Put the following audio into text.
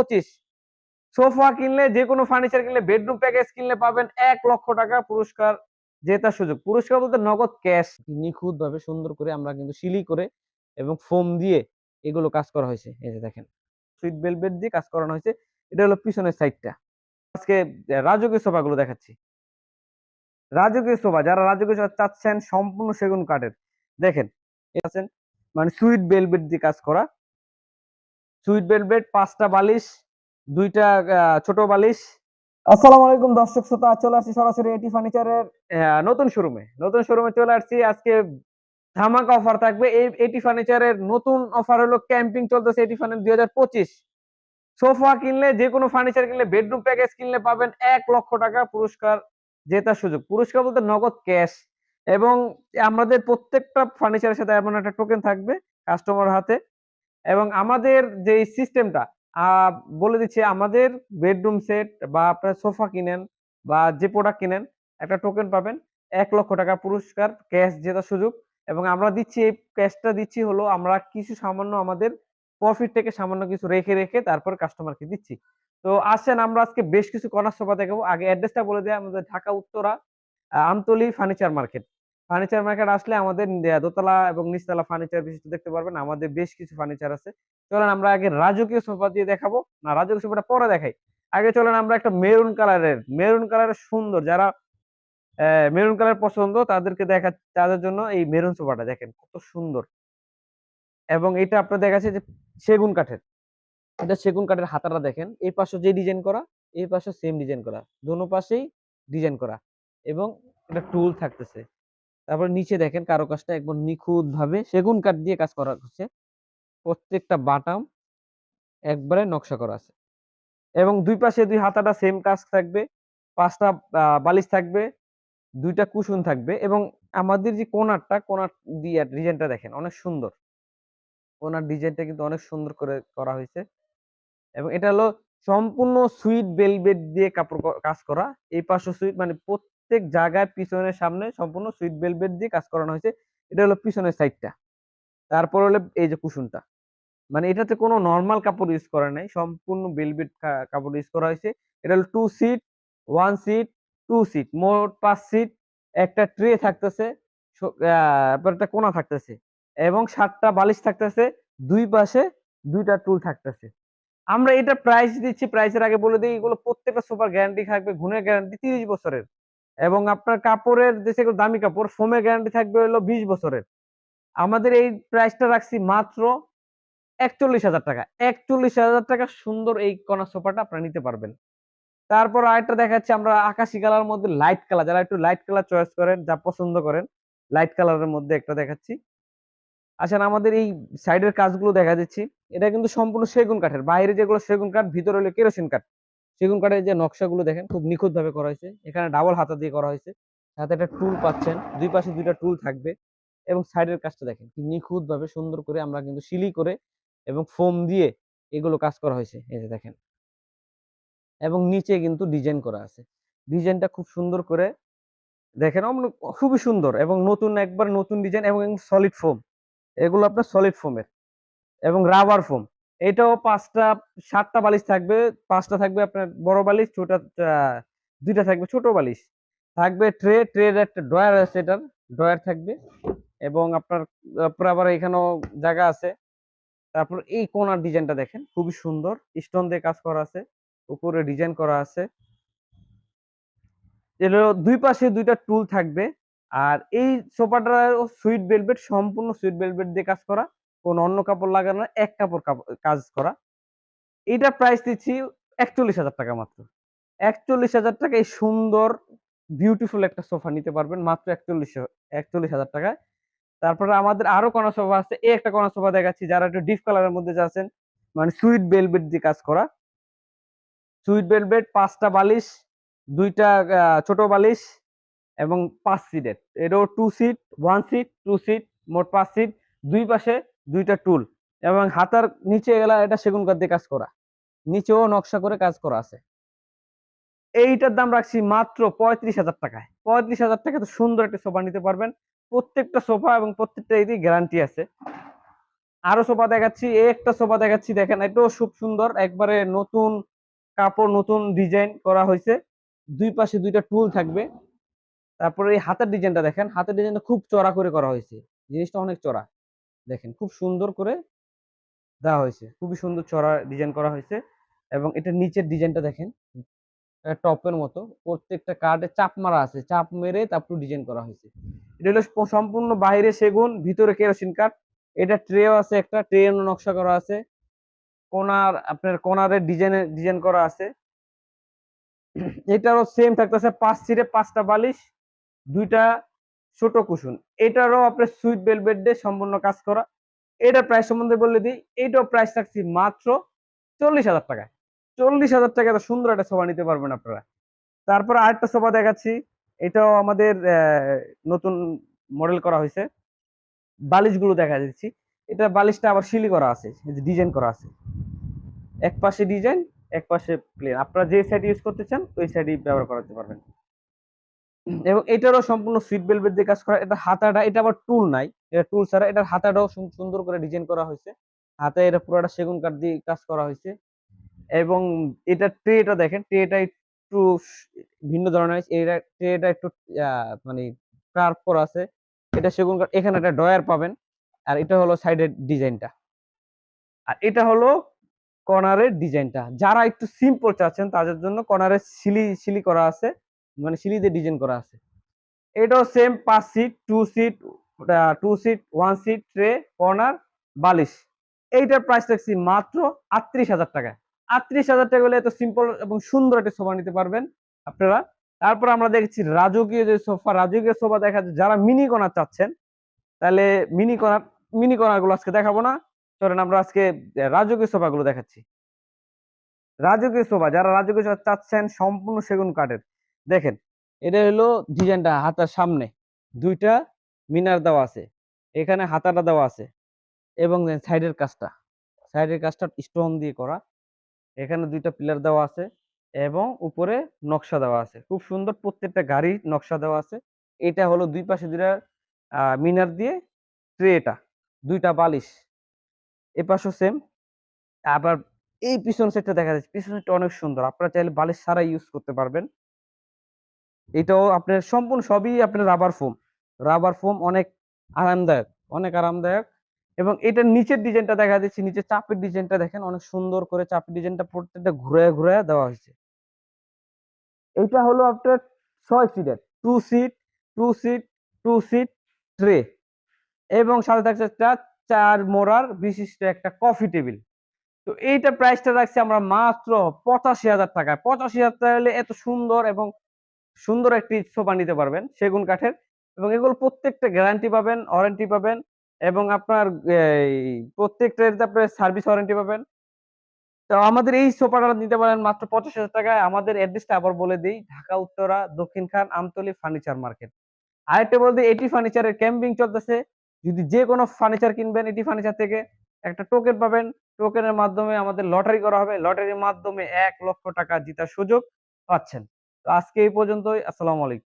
2025 sofa কিনলে, যে কোনো ফার্নিচার কিনলে, বেডরুম প্যাকেজ কিনলে পাবেন 1 লক্ষ টাকা পুরস্কার জেতার সুযোগ। পুরস্কার বলতে নগদ ক্যাশ। নিখুঁত ভাবে সুন্দর করে আমরা কিন্তু সিলি করে এবং ফোম দিয়ে এগুলো কাজ করা হয়েছে। এই যে দেখেন, সুইট ভেলভেট দিয়ে কাজ করানো হয়েছে। এটা হলো পিছনের সাইডটা। আজকে রাজকীয় সোফা গুলো দেখাচ্ছি। রাজকীয় সোফা, যারা রাজকীয় সোফা চাচ্ছেন সম্পূর্ণ সেগুন কাঠের, দেখেন আছেন মানে সুইট ভেলভেট দিয়ে কাজ করা। সুইট ভেলভেট, 5টা বালিশ, 2টা ছোট বালিশ। আসসালামু আলাইকুম দর্শক শ্রোতা, চলে আসছি সরাসরি এটি ফার্নিচারের নতুন শোরুমে চলে আসছি। আজকে ধামাকা অফার থাকবে। এই এটি ফার্নিচারের নতুন অফার হলো ক্যাম্পিং চলতেছে। এটি ফার্নিচার 2025 সোফা কিনলে, যে কোনো ফার্নিচার কিনলে, বেডরুম প্যাকেজ কিনলে পাবেন 1 লক্ষ টাকা পুরস্কার জেতার সুযোগ। পুরস্কার বলতে নগদ ক্যাশ। এবং আমাদের প্রত্যেকটা ফার্নিচারের সাথে এমন একটা টোকেন থাকবে কাস্টমার হাতে। এবং আমাদের যে সিস্টেমটা বলে দিচ্ছি, আমাদের বেডরুম সেট বা আপনার সোফা কিনেন বা যে প্রোডাক্ট কিনেন, একটা টোকেন পাবেন, 1 লক্ষ টাকা পুরস্কার ক্যাশ জেতার সুযোগ। এবং আমরা দিচ্ছি, এই ক্যাশটা দিচ্ছি হলো আমরা কিছু সামান্য আমাদের প্রফিট থেকে সামান্য কিছু রেখে রেখে তারপর কাস্টমারকে দিচ্ছি। তো আসেন, আমরা আজকে বেশ কিছু কর্নার সোফা দেখাবো। আগে অ্যাড্রেসটা বলে দেয়, আমাদের Dhaka Uttara Amtali furniture market. Furniture market আসলে আমাদের দোতলা এবং নিচতলা ফার্নিচার বিশিষ্ট দেখতে পারবেন। আমাদের বেশ কিছু ফার্নিচার আছে। চলেন আমরা আগে রাজকীয় সোফা দিয়ে দেখাবো, না রাজকীয় সোফাটা পরে দেখাই। আগে চলেন আমরা একটা মেরুন কালারের সুন্দর, যারা মেরুন কালার পছন্দ তাদেরকে তাদের জন্য এই মেরুন সোফাটা দেখেন কত সুন্দর। এবং এটা আপনার দেখাচ্ছে যে সেগুন কাঠের। এটা সেগুন কাঠের হাতাটা দেখেন, এই পাশে যে ডিজাইন করা, এই পাশে সেম ডিজাইন করা, দোনো পাশেই ডিজাইন করা। এবং এটা টুল থাকতেছে। তারপর নিচে দেখেন কারুকাজটা একদম নিখুঁত ভাবে সেগুন কাঠ দিয়ে কাজ করা হচ্ছে। প্রত্যেকটা বাটাম একবারে নকশা করা আছে। এবং দুই পাশে দুই হাতাটা সেম কাজ থাকবে। 5টা বালিশ থাকবে, 2টা কুশন থাকবে। এবং আমাদের যে কোনার দিয়ে ডিজাইনটা দেখেন অনেক সুন্দর। কোনার ডিজাইনটা কিন্তু অনেক সুন্দর করে করা হয়েছে। এবং এটা হলো সম্পূর্ণ সুইট ভেলভেট দিয়ে কাজ করা। এই পাশে সুইট, মানে প্রত্যেক জায়গায় পিছনের সামনে সম্পূর্ণ সুইট ভেলভেট দিয়ে কাজ করানো হয়েছে। এটা হলো পিছনের সাইডটা। তারপর হলো এই যে কুশনটা, মানে এটাতে কোনো নরমাল কাপড় ইউজ করা নাই, সম্পূর্ণ ভেলভেট কাপড় ইউজ করা হয়েছে। এটা হলো 2 সিট, 1 সিট, 2 সিট, মোট 5 সিট। একটা ট্রে থাকতেছে, তারপর একটা কোণা থাকতেছে এবং 7টা বালিশ থাকতেছে। দুই পাশে 2টা টুল থাকতেছে। আমরা এটা প্রাইস দিচ্ছি, প্রাইসের আগে বলে দিই, এগুলো প্রত্যেকটা সোফার গ্যারান্টি থাকবে, গুণের গ্যারান্টি 30 বছরের। এবং আপনার কাপড়ের যে সেগুলো দামি কাপড়, ফোমের গ্যারান্টি থাকবে হলো 20 বছরের। আমাদের এই প্রাইসটা রাখছি মাত্র 41,000 টাকা। 41,000 টাকা সুন্দর এই কর্নার সোফাটা আপনারা নিতে পারবেন। তারপর আরেকটা দেখাচ্ছি আমরা আকাশি কালার মধ্যে লাইট কালার, যারা একটু লাইট কালার চয়েস করেন, যা পছন্দ করেন, লাইট কালারের মধ্যে একটা দেখাচ্ছি। আসেন আমাদের এই সাইডের কাজগুলো দেখা দিচ্ছি। এটা কিন্তু সম্পূর্ণ সেগুন কাঠের, বাইরে যেগুলো সেগুন কাঠ, ভিতরে হলো কেরোসিন কাঠ। সেগুন কাঠের যে নকশাগুলো দেখেন খুব নিখুঁত ভাবে করা হয়েছে। এখানে ডাবল হাতা দিয়ে করা হয়েছে, সাথে একটা টুল পাচ্ছেন, দুই পাশে 2টা টুল থাকবে। এবং সাইডের কাজটা দেখেন কি নিখুঁত ভাবে সুন্দর করে আমরা কিন্তু সিলি করে এবং ফোম দিয়ে এগুলো কাজ করা হয়েছে। এই যে দেখেন, এবং নিচে কিন্তু ডিজাইন করা আছে। ডিজাইনটা খুব সুন্দর করে দেখেন, খুবই সুন্দর এবং নতুন, একবার নতুন ডিজাইন। এবং সলিড ফোম, এগুলো আপনার সলিড ফোমের এবং রাবার ফোম। এটাও 7টা বালিশ থাকবে। 5টা থাকবে আপনার বড় বালিশ, 2টা থাকবে ছোট বালিশ। থাকবে ট্রের একটা ড্রয়ার আছে, এটার ড্রয়ার থাকবে। এবং আপনার আবার এখানেও জায়গা আছে। তারপর এই কোণার ডিজাইনটা দেখেন খুবই সুন্দর, স্টোন দিয়ে কাজ করা আছে, উপরে ডিজাইন করা আছে। এর দুই পাশে 2টা টুল থাকবে। আর এই সোফাটা সুইট ভেলভেট, সম্পূর্ণ সুইট ভেলভেট দিয়ে কাজ করা, কোন অন্য কাপড় লাগানো না, এক কাপড় কাজ করা। এটা প্রাইস দিচ্ছি 41,000 টাকা মাত্র। 41,000 টাকা এই সুন্দর বিউটিফুল একটা সোফা নিতে পারবেন মাত্র 41,000 টাকায়। তারপরে আমাদের আরো কর্নার সোফা আছে। এই একটা কর্নার সোফা দেখাচ্ছি, যারা একটু ডিপ কালারের মধ্যে যাচ্ছেন, মানে সুইট ভেলভেট দিয়ে কাজ করা। সুইট ভেলভেট, 5টা বালিশ, 2টা ছোট বালিশ এবং 5 সিটের। এটাও 2 সিট, 1 সিট, 2 সিট, মোট 5 সিট। দুই পাশে 2টা টুল। এবং হাতার নিচে গেলা এটা সেগুন কাঠ দিয়ে কাজ করা, নিচেও নকশা করে কাজ করা আছে। এইটার দাম রাখছি মাত্র 35,000 টাকায়। 35,000 টাকা তো সুন্দর একটা সোফা নিতে পারবেন। প্রত্যেকটা সোফা এবং প্রত্যেকটা এরই গ্যারান্টি আছে। আরো সোফা দেখাচ্ছি, এই একটা সোফা দেখাচ্ছি, দেখেন এটাও খুব সুন্দর, একবারে নতুন কাপড়, নতুন ডিজাইন করা হয়েছে। দুই পাশে দুইটা টুল থাকবে। তারপরে এই হাতের ডিজাইনটা দেখেন, হাতের ডিজাইনটা খুব চড়া করে করা হয়েছে, জিনিসটা অনেক চড়া। দেখেন খুব সুন্দর করে দেওয়া হয়েছে, খুবই সুন্দর চড়া ডিজাইন করা হয়েছে। এবং এটার নিচের ডিজাইনটা দেখেন, টপের মতো প্রত্যেকটা কার্ডে চাপ মারা আছে, চাপ মেরে তারপর ডিজাইন করা হয়েছে। এটা হলো সম্পূর্ণ বাইরে সেগুন, ভিতরে কেরোসিন কাঠ। এটা ট্রেও আছে, একটা ট্রে নকশা করা আছে, কোনার আপনার কোনারের ডিজাইন করা আছে। এটারও সেম থাকতেছে, 5 সিটে 5টা বালিশ, 2টা ছোট কুশন। এটারও আপনার সুইট ভেলভেট দিয়ে সম্পূর্ণ কাজ করা। এটার প্রাইস সম্বন্ধে বলে দিই, এইটাও প্রাইস রাখছি মাত্র 40,000 টাকায়। 40,000 টাকায় এত সুন্দর একটা সোফা নিতে পারবেন আপনারা। তারপর আরেকটা সোফা দেখাচ্ছি, এটাও আমাদের নতুন মডেল করা হয়েছে। বালিশগুলো দেখা দিচ্ছি, এটা বালিশটা আবার সিলি করা আছে, ডিজাইন করা আছে, এক পাশে ডিজাইন, এক পাশে প্লেন। আপনারা যে সাইড ইউজ করতে চান ওই সাইডই ব্যবহার করতে পারবেন। এবং এটারও সম্পূর্ণ সুইট ভেলভেট দিয়ে কাজ করা। এটা হাতাটা, এটা আবার টুল নাই, এটা টুল ছাড়া। এটার হাতাটাও সুন্দর করে ডিজাইন করা হয়েছে, হাতে এটা পুরোটা সেগুন কাঠ দিয়ে কাজ করা হয়েছে। এবং এটা ট্রেটা দেখেন, ট্রেটা একটু ভিন্ন ধরনের, এটা ট্রেটা একটু মানে কার্ভ করা আছে। এটা সেগুন কাঠ, এখানে একটা ডয়ার পাবেন। আর এটা হলো সাইডের ডিজাইনটা। আর এটা হলো কর্নারের ডিজাইনটা। যারা একটু সিম্পল চাচ্ছেন তাদের জন্য কর্নারে সিলি করা আছে, মানে সিলি দিয়ে ডিজাইন করা আছে। এটাও same 5 seat, 2 seat, 2 seat, 1 seat, tray, corner, বালিশ। এইটার প্রাইস রাখছি মাত্র 38,000 টাকায়। 38,000 টাকা হলে এত সিম্পল এবং সুন্দর একটা সোফা নিতে পারবেন আপনারা। তারপর আমরা দেখছি রাজকীয় যে সোফা, রাজকীয় সোফা দেখা যায় যারা মিনি কর্নার চাচ্ছেন, তাহলে মিনি কর্নার গুলো আজকে দেখাবো না। চলেন আমরা আজকে রাজকীয় সোফা গুলো দেখাচ্ছি। রাজকীয় সোফা, যারা রাজকীয় সোফা চাচ্ছেন সম্পূর্ণ সেগুন কাঠের, দেখেন এটা হলো ডিজাইনটা, হাতার সামনে 2টা মিনার দেওয়া আছে, এখানে হাতাটা দেওয়া আছে। এবং সাইডের কাজটা স্টোন দিয়ে করা। এখানে 2টা পিলার দেওয়া আছে এবং উপরে নকশা দেওয়া আছে, খুব সুন্দর। প্রত্যেকটা গাড়ি নকশা দেওয়া আছে। এটা হলো দুই পাশে 2টা মিনার দিয়ে ট্রেটা, 2টা বালিশ, এপাশেও সেম। আবার এই পিছন সাইডটা দেখা যাচ্ছে, পিছন সাইডটা অনেক সুন্দর, আপনারা চাইলে বালিশ ছাড়া ইউজ করতে পারবেন। এটাও আপনার সম্পূর্ণ সবই আপনার রাবার ফোম, অনেক আরামদায়ক, অনেক আরামদায়ক। এবং এটার নিচের ডিজাইনটা দেখা যাচ্ছে, নিচে চাপের ডিজাইনটা দেখেন, অনেক সুন্দর করে চাপের ডিজাইনটা প্রত্যেকটা ঘুরে ঘুরে দেওয়া হয়েছে। এটা হলো আপনার 6 সিটের, 2 সিট, 2 সিট, 2 সিট, ট্রে। এবং সাথে থাকছে একটা 4 মোড়ার বিশিষ্ট একটা কফি টেবিল। তো এইটা প্রাইসটা রাখছি আমরা মাত্র 85,000 টাকায়। 85,000 টাকা হলে এত সুন্দর এবং সুন্দর একটি সোফা নিতে পারবেন সেগুন কাঠের। এবং এগুলো প্রত্যেকটা গ্যারান্টি পাবেন, ওয়ারেন্টি পাবেন। এবং আপনার এই প্রত্যেকটাতে আপনার সার্ভিস ওয়ারেন্টি পাবেন। তো আমাদের এই সোফাটা নিতে পারেন মাত্র 85,000 টাকায়। আমাদের অ্যাড্রেসটা আবার বলে দেই, ঢাকা উত্তরা দক্ষিণখান আমতলী ফার্নিচার মার্কেট। আরেকটা বলে দিই, এটি ফার্নিচারের ক্যাম্পিং চলতেছে। যদি যে কোনো ফার্নিচার কিনবেন এটি ফার্নিচার থেকে, একটা টোকেন পাবেন। টোকেনের মাধ্যমে আমাদের লটারি করা হবে, লটারির মাধ্যমে 1 লক্ষ টাকা জেতার সুযোগ পাচ্ছেন। তো আজকে এই পর্যন্তই। আসসালামু আলাইকুম।